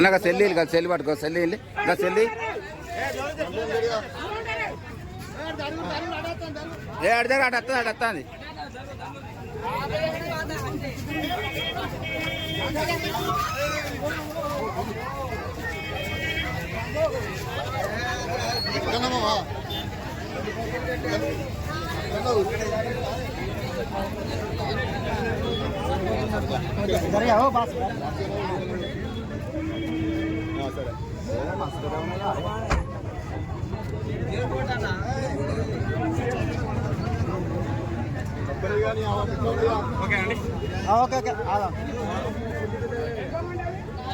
అన్నగా సెల్లి కదా సెల్లి పట్టుకో సెల్లి ఇంకా సెల్లి ఏ అడిదాక అటు వస్తుంది అటు వస్తుంది ఓకే అండి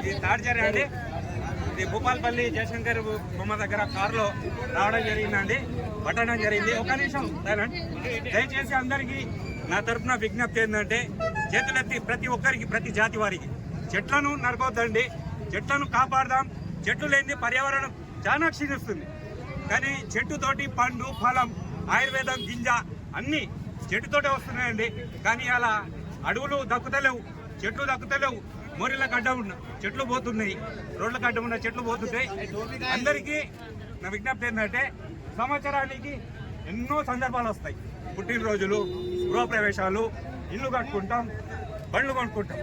ఇది తాడిచేరి అండి. ఇది భూపాలపల్లి జయశంకర్ బొమ్మ దగ్గర కారులో రావడం జరిగిందండి, పట్టడం జరిగింది. ఒక నిమిషం దయచేసి అందరికీ నా తరఫున విజ్ఞప్తి ఏంటంటే చేతులెత్తి ప్రతి ఒక్కరికి ప్రతి జాతి వారికి చెట్లను నరకొద్దండి, చెట్లను కాపాడదాం. చెట్లు లేని పర్యావరణం చాలా క్షీణిస్తుంది. కానీ చెట్టుతోటి పండు ఫలం ఆయుర్వేదం గింజ అన్నీ చెట్టుతోటే వస్తున్నాయండి. కానీ అలా అడవులు దక్కుతలేవు, చెట్లు దక్కుతలేవు. మోరీల గడ్డ ఉన్న చెట్లు పోతున్నాయి, రోడ్ల గడ్డ ఉన్న చెట్లు పోతుంటాయి. అందరికీ నా విజ్ఞప్తి ఏంటంటే సంవత్సరానికి ఎన్నో సందర్భాలు వస్తాయి. పుట్టినరోజులు, గృహప్రవేశాలు, ఇల్లు కట్టుకుంటాం, బండ్లు కొనుక్కుంటాం.